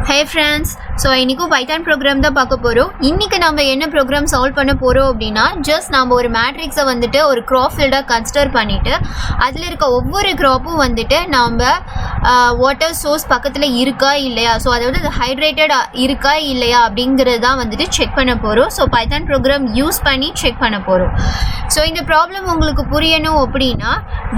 Hey friends, so இன்னைக்கு Python program தான் பார்க்க போறோம். இன்னைக்கு நாம என்ன ப்ரோக்ராம் சால்வ் பண்ண போறோம் அப்படினா ஜஸ்ட் நாம ஒரு மேட்ரிக்ஸை வந்துட்டு ஒரு crop field-ஆ கன்சிடர் பண்ணிட்டு அதுல இருக்க ஒவ்வொரு crop-உம் வந்துட்டு நாம வாட்டர் சோர்ஸ் பக்கத்துல இருக்கா இல்லையா, சோ அதாவது அது ஹைட்ரேட்டட் இருக்கா இல்லையா அப்படிங்கறது தான் வந்துட்டு செக் பண்ண போறோம். சோ பைத்தான் ப்ரோக்ராம் யூஸ் பண்ணி செக் பண்ண போறோம். சோ இந்த ப்ராப்ளம் உங்களுக்கு புரியணும் அப்படினா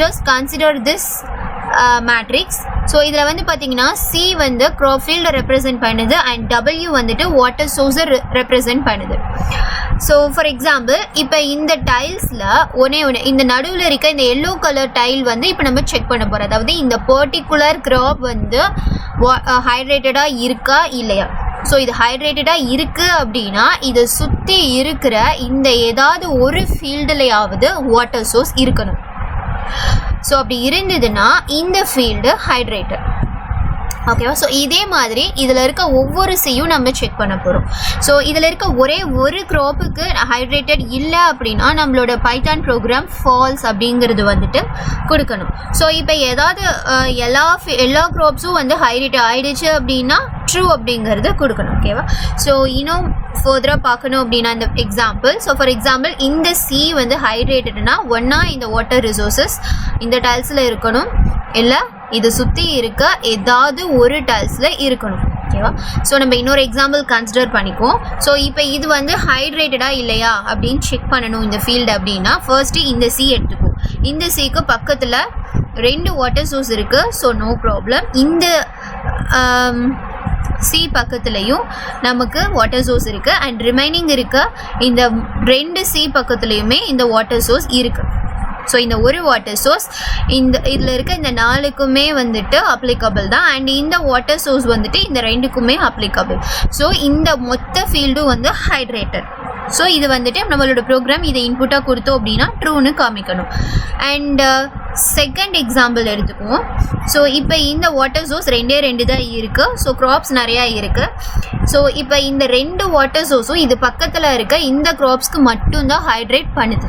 just consider this matrix. So இதில் வந்து பார்த்தீங்கன்னா C வந்து crop field ரெப்ரசென்ட் பண்ணுது அண்ட் W வந்துட்டு வாட்டர் சோர்ஸை ரெப்ரசென்ட் பண்ணுது. ஸோ ஃபார் எக்ஸாம்பிள் இப்போ இந்த டைல்ஸில் ஒன்று இந்த நடுவில் இருக்க இந்த எல்லோ கலர் டைல் வந்து இப்போ நம்ம செக் பண்ண போகிறோம். அதாவது இந்த பர்டிகுலர் crop வந்து ஹைட்ரேட்டடாக இருக்கா இல்லையா. ஸோ இது ஹைட்ரேட்டடாக இருக்குது அப்படின்னா இதை சுற்றி இருக்கிற இந்த ஏதாவது ஒரு ஃபீல்டுலையாவது வாட்டர் சோர்ஸ் இருக்கணும். ஸோ அப்படி இருந்ததுன்னா இந்த ஃபீல்டு ஹைட்ரேட்டட். ஓகேவா. ஸோ இதே மாதிரி இதில் இருக்க ஒவ்வொரு சியும் நம்ம செக் பண்ண போகிறோம். ஸோ இதில் இருக்க ஒரே ஒரு க்ராப்புக்கு ஹைட்ரேட்டட் இல்லை அப்படின்னா நம்மளோட பைத்தான் ப்ரோக்ராம் ஃபால்ஸ் அப்படிங்கிறது வந்துட்டு கொடுக்கணும். ஸோ இப்போ ஏதாவது எல்லா க்ராப்ஸும் வந்து ஹைட்ரேட் ஆகிடுச்சு அப்படின்னா ட்ரூ அப்படிங்கிறது கொடுக்கணும். ஓகேவா. ஸோ இன்னும் ஃபர்தராக பார்க்கணும் அப்படின்னா இந்த எக்ஸாம்பிள். ஸோ ஃபார் எக்ஸாம்பிள் இந்த சி வந்து ஹைட்ரேட்டட்னா ஒன்றா இந்த வாட்டர் ரிசோர்ஸஸ் இந்த டைல்ஸில் இருக்கணும், இல்லை இது சுற்றி இருக்க ஏதாவது ஒரு டைல்ஸில் இருக்கணும். ஓகேவா. ஸோ நம்ம இன்னொரு எக்ஸாம்பிள் கன்சிடர் பண்ணிக்குவோம். ஸோ இப்போ இது வந்து ஹைட்ரேட்டடாக இல்லையா அப்படின்னு செக் பண்ணணும் இந்த ஃபீல்டு அப்படின்னா ஃபர்ஸ்ட்டு இந்த சி எடுத்துக்குவோம். இந்த சிக்கு பக்கத்தில் 2 வாட்டர் சோர்ஸ் இருக்குது. So no problem. இந்த சி பக்கத்துலேயும் நமக்கு வாட்டர் சோர்ஸ் இருக்குது அண்ட் ரிமைனிங் இருக்க இந்த 2 சி பக்கத்துலேயுமே இந்த வாட்டர் சோர்ஸ் இருக்குது. ஸோ இந்த ஒரு வாட்டர் சோர்ஸ் இதில் இருக்க இந்த 4க்குமே வந்துட்டு அப்ளிகபிள் தான் அண்ட் இந்த வாட்டர் சோர்ஸ் வந்துட்டு இந்த 2க்குமே அப்ளிகபிள். ஸோ இந்த மொத்த ஃபீல்டும் வந்து ஹைட்ரேட்டட். ஸோ இது வந்துட்டு நம்மளோட ப்ரோக்ராம் இதை இன்புட்டாக கொடுத்தோம் அப்படின்னா ட்ரூன்னு காமிக்கணும். அண்ட் செகண்ட் எக்ஸாம்பிள் எடுத்துக்குவோம். ஸோ இப்போ இந்த வாட்டர் சோர்ஸ் 2 தான் இருக்குது. ஸோ க்ராப்ஸ் நிறையா இருக்குது. ஸோ இப்போ இந்த 2 வாட்டர் சோர்ஸும் இது பக்கத்தில் இருக்க இந்த க்ராப்ஸ்க்கு மட்டும்தான் ஹைட்ரேட் பண்ணுது.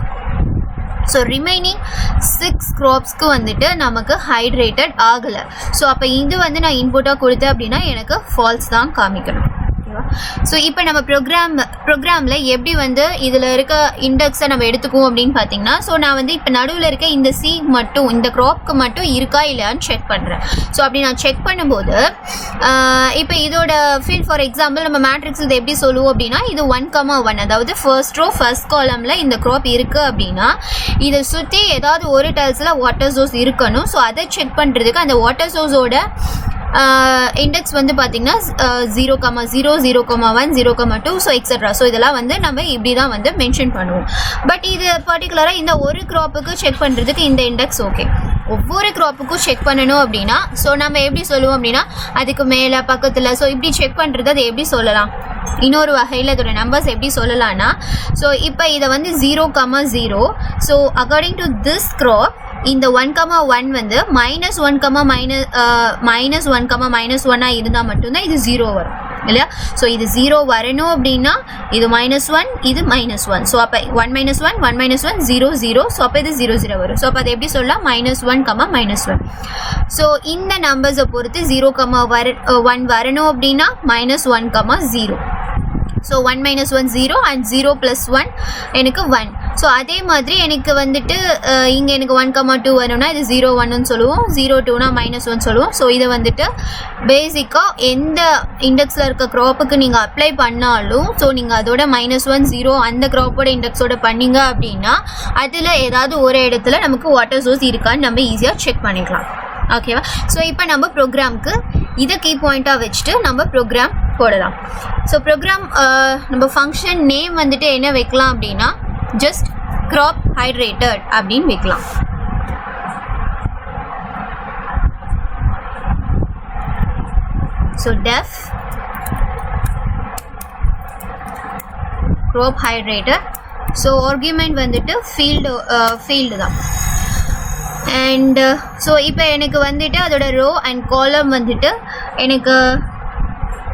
ஸோ ரிமைனிங் 6 க்ராப்ஸ்க்கு வந்துட்டு நமக்கு ஹைட்ரேட்டட் ஆகலை. ஸோ அப்போ இது வந்து நான் இன்புட்டாக கொடுத்தேன் அப்படின்னா எனக்கு ஃபால்ஸ் தான் காமிக்கணும். ஸோ இப்போ நம்ம ப்ரோக்ராமில் எப்படி வந்து இதில் இருக்க இண்டெக்ஸை நம்ம எடுத்துக்குவோம் அப்படின்னு பார்த்தீங்கன்னா ஸோ நான் வந்து இப்போ நடுவில் இருக்க இந்த சி மட்டும் இந்த க்ராப்க்கு மட்டும் இருக்கா இல்லையான்னு செக் பண்ணுறேன். ஸோ அப்படி நான் செக் பண்ணும்போது இப்போ இதோட ஃபீல்ட் ஃபார் எக்ஸாம்பிள் நம்ம மேட்ரிக்ஸ் இது எப்படி சொல்லுவோம் அப்படின்னா இது 1,1 அதாவது ஃபர்ஸ்ட் ரோ ஃபர்ஸ்ட் காலமில் இந்த க்ராப் இருக்குது அப்படின்னா இதை சுற்றி ஏதாவது ஒரு டைல்ஸில் வாட்டர் சோர்ஸ் இருக்கணும். ஸோ அதை செக் பண்ணுறதுக்கு அந்த வாட்டர் சோர்ஸோட இண்டெக்ஸ் வந்து பார்த்திங்கன்னா 0,0 0,1 0,2 ஸோ எக்ஸெட்ரா. ஸோ இதெல்லாம் வந்து நம்ம இப்படி தான் வந்து மென்ஷன் பண்ணுவோம். பட் இது பர்டிகுலராக இந்த ஒரு க்ராப்புக்கு செக் பண்ணுறதுக்கு இந்த இண்டெக்ஸ் ஓகே. ஒவ்வொரு க்ராப்புக்கும் செக் பண்ணணும் அப்படின்னா ஸோ நம்ம எப்படி சொல்லுவோம் அப்படின்னா அதுக்கு மேலே பக்கத்தில் ஸோ இப்படி செக் பண்ணுறது அதை எப்படி சொல்லலாம், இன்னொரு வகையில் அதோட நம்பர்ஸ் எப்படி சொல்லலாம்னா ஸோ இப்போ இதை வந்து 0,0 so according to this crop இந்த 1,1 வந்து -1,-1 இருந்தால் மட்டும்தான் இது 0 வரும் இல்லையா. ஸோ இது 0 வரணும் அப்படின்னா இது -1 இது -1. ஸோ அப்போ 1 -1 1 -1 0 0. ஸோ அப்போ இது 0 0 வரும். ஸோ அப்போ அதை எப்படி சொல்லலாம் -1,-1. ஸோ இந்த நம்பர்ஸை பொறுத்து 0,1 வரணும் அப்படின்னா -1,0. ஸோ 1 -1 0 அண்ட் 0 + 1 எனக்கு 1. ஸோ அதே மாதிரி எனக்கு வந்துட்டு இங்கே எனக்கு 1,2 வேணும்னா இது 0 1ன்னு சொல்லுவோம், 0 2னா -1 சொல்லுவோம். ஸோ இதை வந்துட்டு பேசிக்காக எந்த இண்டெக்ஸில் இருக்க க்ராப்புக்கு நீங்கள் அப்ளை பண்ணாலும் ஸோ நீங்கள் அதோட -1 0 அந்த க்ராப்போட இண்டெக்ஸோட பண்ணிங்க அப்படின்னா அதில் ஏதாவது ஒரு இடத்துல நமக்கு வாட்டர் சோர்ஸ் இருக்கான்னு நம்ம ஈஸியாக செக் பண்ணிக்கலாம். ஓகேவா. ஸோ இப்போ நம்ம ப்ரோக்ராமுக்கு இதை கீ பாயிண்ட்டாக வச்சுட்டு நம்ம ப்ரோக்ராம் போடலாம். ஸோ ப்ரோக்ராம் நம்ம ஃபங்க்ஷன் நேம் வந்துட்டு என்ன வைக்கலாம் அப்படின்னா ஜஸ்ட் க்ராப் ஹைட்ரேட்டட் அப்படின்னு வைக்கலாம். So def crop hydrated. So argument வந்துட்டு ஃபீல்டு தான். அண்ட் ஸோ இப்போ எனக்கு வந்துட்டு அதோட ரோ அண்ட் காலம் வந்துட்டு எனக்கு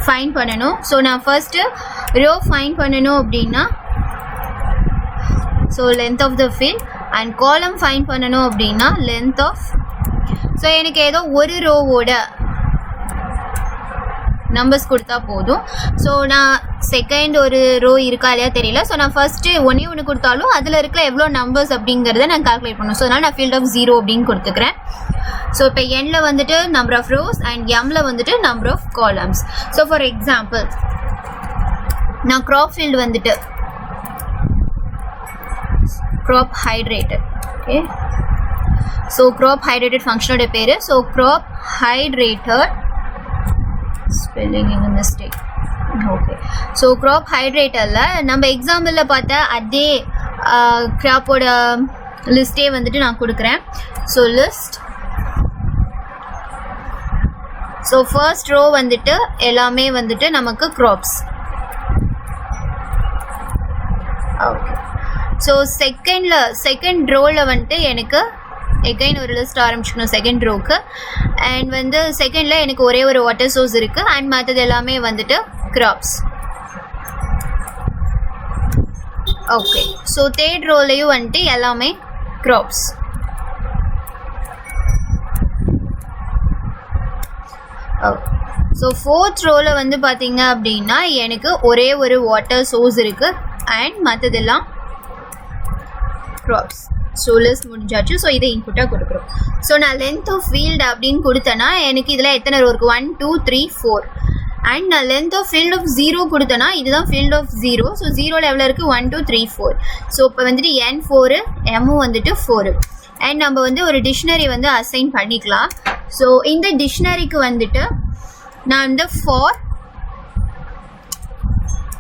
ஃபைன் பண்ணணும். ஸோ நான் ஃபர்ஸ்ட்டு ரோ ஃபைன் பண்ணணும் அப்படின்னா so length of the field and column fine பண்ணணும் அப்படின்னா லென்த் ஆஃப். ஸோ எனக்கு ஏதோ ஒரு ரோவோட நம்பர்ஸ் கொடுத்தா போதும். ஸோ நான் செகண்ட் ஒரு ரோ இருக்கா இல்லையா தெரியல. ஸோ நான் ஃபஸ்ட்டு ஒன்று கொடுத்தாலும் அதில் இருக்கிற எவ்வளோ நம்பர்ஸ் அப்படிங்கிறத நான் கால்குலேட் பண்ணணும். ஸோ அதனால் நான் ஃபீல்ட் ஆஃப் 0 அப்படின்னு கொடுத்துக்கிறேன். ஸோ இப்போ எண்ணில் வந்துட்டு நம்பர் ஆஃப் ரோஸ் அண்ட் எம்மில் வந்துட்டு number of columns. So for example நான் க்ராப் ஃபீல்டு வந்துட்டு crop hydrated. Okay, so crop hydrated ஃபங்க்ஷனோட பேர். ஸோ க்ராப் ஹைட்ரேட்டட் ஸ்பெல்லிங் எங்க மிஸ்டேக். ஓகே, ஸோ க்ராப் ஹைட்ரேட்டரில் நம்ம எக்ஸாம்பிளில் பார்த்த அதே க்ராப்போட லிஸ்ட்டே வந்துட்டு நான் கொடுக்குறேன். So list. So first row வந்துட்டு எல்லாமே வந்துட்டு நமக்கு க்ராப்ஸ். ஓகே, ஸோ செகண்ட் ரோவில் வந்துட்டு எனக்கு எகைன் ஒரு லிஸ்ட் ஆரம்பிச்சுக்கணும் செகண்ட் ரோக்கு. அண்ட் வந்து செகண்டில் எனக்கு ஒரே ஒரு வாட்டர் சோர்ஸ் இருக்குது அண்ட் மற்றது எல்லாமே வந்துட்டு கிராப்ஸ். ஓகே, ஸோ தேர்ட் ரோலையும் வந்துட்டு எல்லாமே கிராப்ஸ். ஓகே, ஸோ ஃபோர்த் ரோவில் வந்து பார்த்தீங்க அப்படின்னா எனக்கு ஒரே ஒரு வாட்டர் சோர்ஸ் இருக்குது அண்ட் மற்றதெல்லாம் கிராப்ஸ். ஸோ லிஸ்ட் முடிஞ்சாச்சு. ஸோ இதை இன்புட்டாக கொடுக்குறோம். ஸோ நான் லென்த் ஆஃப் ஃபீல்டு அப்படின்னு கொடுத்தேன்னா எனக்கு இதில் எத்தனை ரோ இருக்குது? 1 2 3 4. அண்ட் நான் லென்த் ஆஃப் ஃபீல்ட் ஆஃப் 0 கொடுத்தேன்னா இதுதான் ஃபீல்ட் ஆஃப் 0. ஸோ 0 எவ்வளோ இருக்குது? 1 2 3 4. ஸோ இப்போ வந்துட்டு n 4, m வந்துட்டு 4. அண்ட் நம்ம வந்து ஒரு டிக்ஷனரி வந்து அசைன் பண்ணிக்கலாம். ஸோ இந்த டிக்ஷனரிக்கு வந்துட்டு நான் வந்து ஃபார்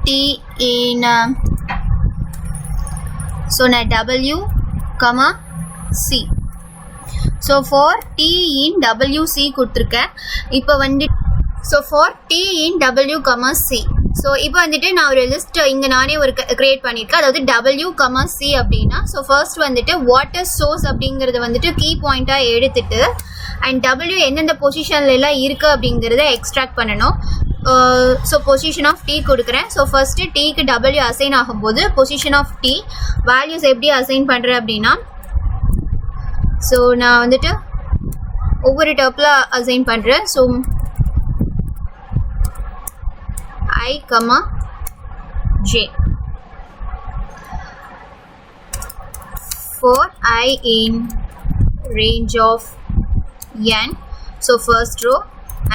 t in ஸோ நான் w, C. So for t in WC கொடுத்துருக்கேன். இப்போ வந்து so for t in W, C. So இப்போ வந்துட்டு நான் ஒரு லிஸ்ட் இங்கே நானே ஒரு க்ரியேட் பண்ணியிருக்கேன். அதாவது W, C அப்படின்னா ஸோ ஃபர்ஸ்ட் வந்துட்டு வாட்டர் சோர்ஸ் அப்படிங்கிறத வந்துட்டு கீ பாயிண்ட்டாக எடுத்துட்டு அண்ட் W எந்தெந்த பொசிஷன்லாம் இருக்குது அப்படிங்கிறத எக்ஸ்ட்ராக்ட் பண்ணணும். ஸோ பொசிஷன் ஆஃப் t கொடுக்குறேன். ஸோ ஃபஸ்ட்டு டீக்கு W அசைன் ஆகும்போது பொசிஷன் ஆஃப் t வேல்யூஸ் எப்படி அசைன் பண்ணுறேன் அப்படின்னா ஸோ நான் வந்துட்டு ஒவ்வொரு டேப்பில் அசைன் பண்ணுறேன். So I, J. For I in range of n, so first row,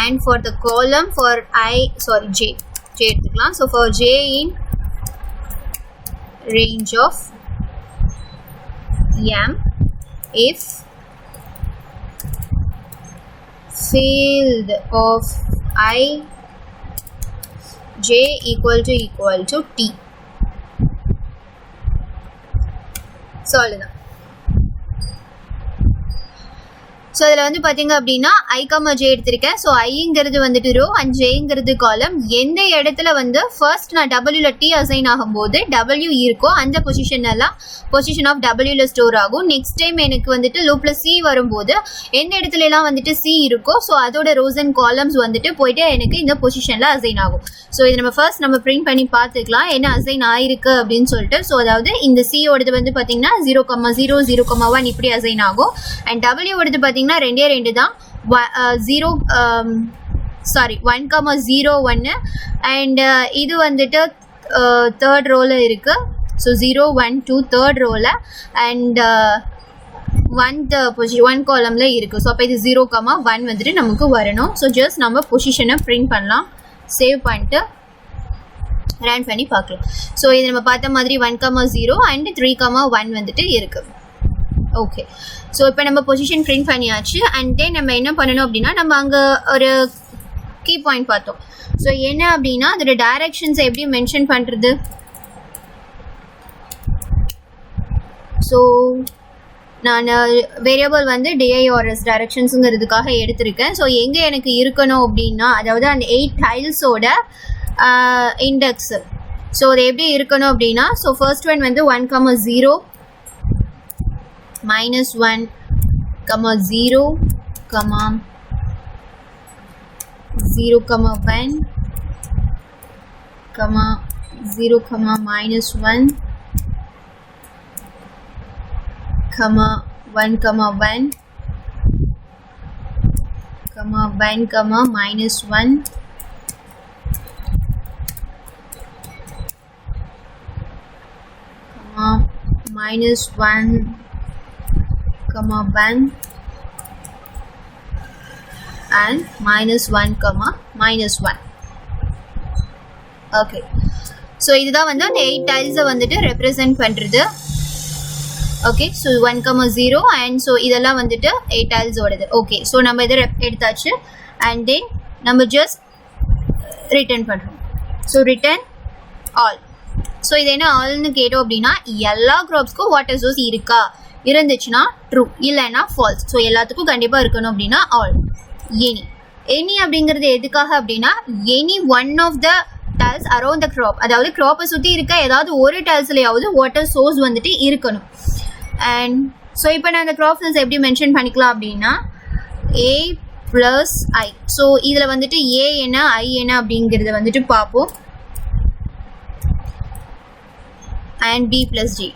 and for the column for J எடுத்துக்கலாம். So for J in range of m, if field of I J equal to T. So அதுதான். So அதில் வந்து பார்த்தீங்க அப்படின்னா I, J எடுத்திருக்கேன். So ஐங்கிறது வந்துட்டு row and ஜேங்கிறது காலம். எந்த இடத்துல வந்து ஃபர்ஸ்ட் நான் டபிள்யூல டி அசைன் ஆகும்போது டபிள்யூ இருக்கோ அந்த பொசிஷனெல்லாம் பொசிஷன் ஆஃப் டபிள்யூல ஸ்டோர் ஆகும். நெக்ஸ்ட் டைம் எனக்கு வந்துட்டு லூப்பில் சி வரும்போது எந்த இடத்துலலாம் வந்துட்டு சி இருக்கோ ஸோ அதோட ரோஸ் அண்ட் காலம்ஸ் வந்துட்டு போயிட்டு எனக்கு இந்த பொசிஷனில் அசைன் ஆகும். ஸோ இது நம்ம ஃபர்ஸ்ட் நம்ம பிரிண்ட் பண்ணி பார்த்துக்கலாம் என்ன அசைன் ஆயிருக்கு அப்படின்னு சொல்லிட்டு. ஸோ அதாவது இந்த சியோடது வந்து பார்த்தீங்கன்னா 0,0 0,1 இப்படி அசைன் ஆகும். அண்ட் டபிள்யூடது பார்த்தீங்கன்னா 2 தான் 1,0,1 அண்ட் இது வந்துட்டு தேர்ட் ரோவில் இருக்குது. ஸோ 0 1 2 தேர்ட் ரோவில் அண்ட் 1 காலமில் இருக்குது. ஸோ அப்போ இது 0,1 வந்துட்டு நமக்கு வரணும். ஸோ ஜஸ்ட் நம்ம பொசிஷனை பிரிண்ட் பண்ணலாம். சேவ் பண்ணிட்டு ரன் பண்ணி பார்க்கலாம். ஸோ இது நம்ம பார்த்த மாதிரி 1,0 அண்ட் 3,1 வந்துட்டு இருக்குது. ஓகே, ஸோ இப்போ நம்ம பொசிஷன் பிரிண்ட் பண்ணியாச்சு. அண்ட் தென் நம்ம என்ன பண்ணணும் அப்படின்னா நம்ம அங்கே ஒரு கீ பாயிண்ட் பார்த்தோம். ஸோ என்ன அப்படின்னா அதோட டைரக்ஷன்ஸை எப்படி மென்ஷன் பண்ணுறது. ஸோ நான் வேரியபிள் வந்து டிஐஆர்எஸ் டைரக்ஷன்ஸுங்கிறதுக்காக எடுத்திருக்கேன். ஸோ எங்கே எனக்கு இருக்கணும் அப்படின்னா அதாவது அந்த 8 டைல்ஸோட இண்டெக்ஸு. ஸோ அது எப்படி இருக்கணும் அப்படின்னா ஸோ ஃபர்ஸ்ட் ஒன் வந்து 1,0 -1, 0, 0, 0,1, -1, 1,1, -1, -1, -1 and -1, -1. ஓகே, ஸோ இதுதான் வந்து அந்த 8 டைல்ஸை வந்துட்டு ரெப்ரசன்ட் பண்ணுறது. ஓகே, ஸோ 1, 0 அண்ட் ஸோ இதெல்லாம் வந்துட்டு 8 டைல்ஸோடது. ஓகே, ஸோ நம்ம இதை எடுத்தாச்சு அண்ட் தென் நம்ம ஜஸ்ட் ரிட்டர்ன் பண்ணுறோம். So return all. ஸோ இது என்ன ஆல்னு கேட்டோம் அப்படின்னா எல்லா க்ராப்ஸ்க்கும் வாட்டர் சோர்ஸ் இருக்கா, இருந்துச்சுன்னா ட்ரூ, இல்லைன்னா ஃபால்ஸ். ஸோ எல்லாத்துக்கும் கண்டிப்பாக இருக்கணும் அப்படின்னா ஆல். எனி அப்படிங்கிறது எதுக்காக அப்படின்னா any one of the tiles around the crop, அதாவது க்ராப்பை சுற்றி இருக்க ஏதாவது ஒரு டைல்ஸ்லையாவது வாட்டர் சோர்ஸ் வந்துட்டு இருக்கணும். அண்ட் ஸோ இப்போ நான் அந்த க்ராப் ஃபில்ஸ் எப்படி மென்ஷன் பண்ணிக்கலாம் அப்படின்னா A + I. ஸோ இதில் வந்துட்டு A என்ன I என்ன அப்படிங்கிறத வந்துட்டு பார்ப்போம். and B + G.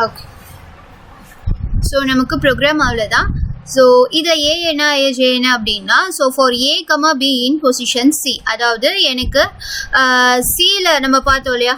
Okay, so நமக்கு ப்ரோக்ராம் அவ்வளோதான். ஸோ இதை ஏ என்ன ஏஜ் என்ன அப்படின்னா so for A, B in position C, அதாவது எனக்கு சியில் நம்ம பார்த்தோம் இல்லையா,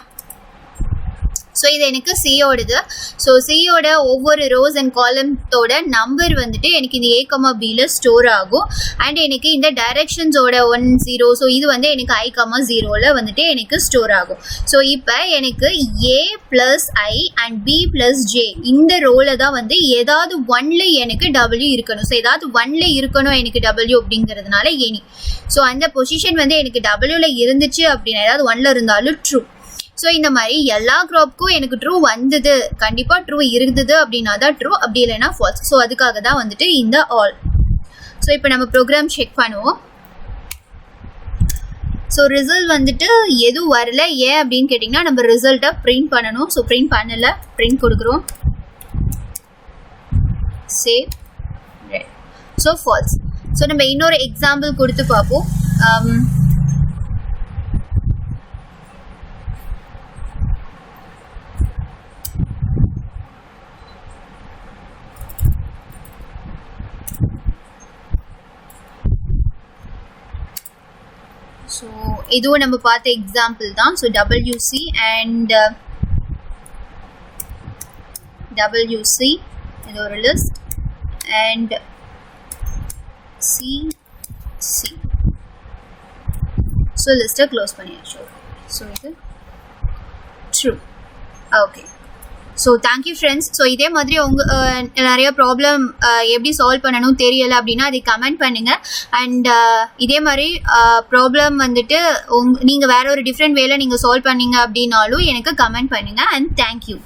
ஸோ இது எனக்கு சியோடது. ஸோ சியோட ஒவ்வொரு ரோஸ் அண்ட் காலம்ஸோட நம்பர் வந்துட்டு எனக்கு இந்த A, Bயில் ஸ்டோர் ஆகும். அண்ட் எனக்கு இந்த டைரக்ஷன்ஸோட 1, 0, ஸோ இது வந்து எனக்கு I, 0ல் வந்துட்டு எனக்கு ஸ்டோர் ஆகும். ஸோ இப்போ எனக்கு A + I and B + J இந்த ரோவில் தான் வந்து ஏதாவது ஒன்ல எனக்கு W இருக்கணும். ஸோ ஏதாவது ஒன்ல இருக்கணும் எனக்கு W அப்படிங்கிறதுனால எனி. ஸோ அந்த பொசிஷன் வந்து எனக்கு Wல இருந்துச்சு அப்படின்னா ஏதாவது ஒன்ல இருந்தாலும் ட்ரூ. ஸோ இந்த மாதிரி எல்லா க்ராப்க்கும் எனக்கு ட்ரூ வந்தது, கண்டிப்பாக ட்ரூ இருந்தது அப்படின்னா தான் ட்ரூ, அப்படி இல்லைன்னா ஃபால்ஸ். ஸோ அதுக்காக தான் வந்துட்டு இந்த ஆல். ஸோ இப்போ நம்ம ப்ரோக்ராம் செக் பண்ணுவோம். ஸோ ரிசல்ட் வந்துட்டு எதுவும் வரல, ஏன் அப்படின்னு கேட்டிங்கன்னா நம்ம ரிசல்ட்டை பிரிண்ட் பண்ணணும். ஸோ பிரிண்ட் பண்ணலை, பிரிண்ட் கொடுக்குறோம். சேவ். So false. ஸோ நம்ம இன்னொரு எக்ஸாம்பிள் கொடுத்து பார்ப்போம். ஸோ இதுவும் நம்ம பார்த்த எக்ஸாம்பிள் தான். ஸோ WC அண்ட் WC இது ஒரு லிஸ்ட் அண்ட் CC. ஸோ லிஸ்ட்டை க்ளோஸ் பண்ணியாச்சு. ஸோ இது true. Okay, so thank you friends. So இதே மாதிரி நிறைய ப்ராப்ளம் எப்படி சால்வ் பண்ணணும் தெரியலை அப்படின்னா அதை கமெண்ட் பண்ணுங்கள். அண்ட் இதே மாதிரி ப்ராப்ளம் வந்துட்டு நீங்கள் வேற ஒரு டிஃப்ரெண்ட் வேல நீங்கள் சால்வ் பண்ணீங்க அப்படின்னாலும் எனக்கு கமெண்ட் பண்ணுங்கள். And thank you.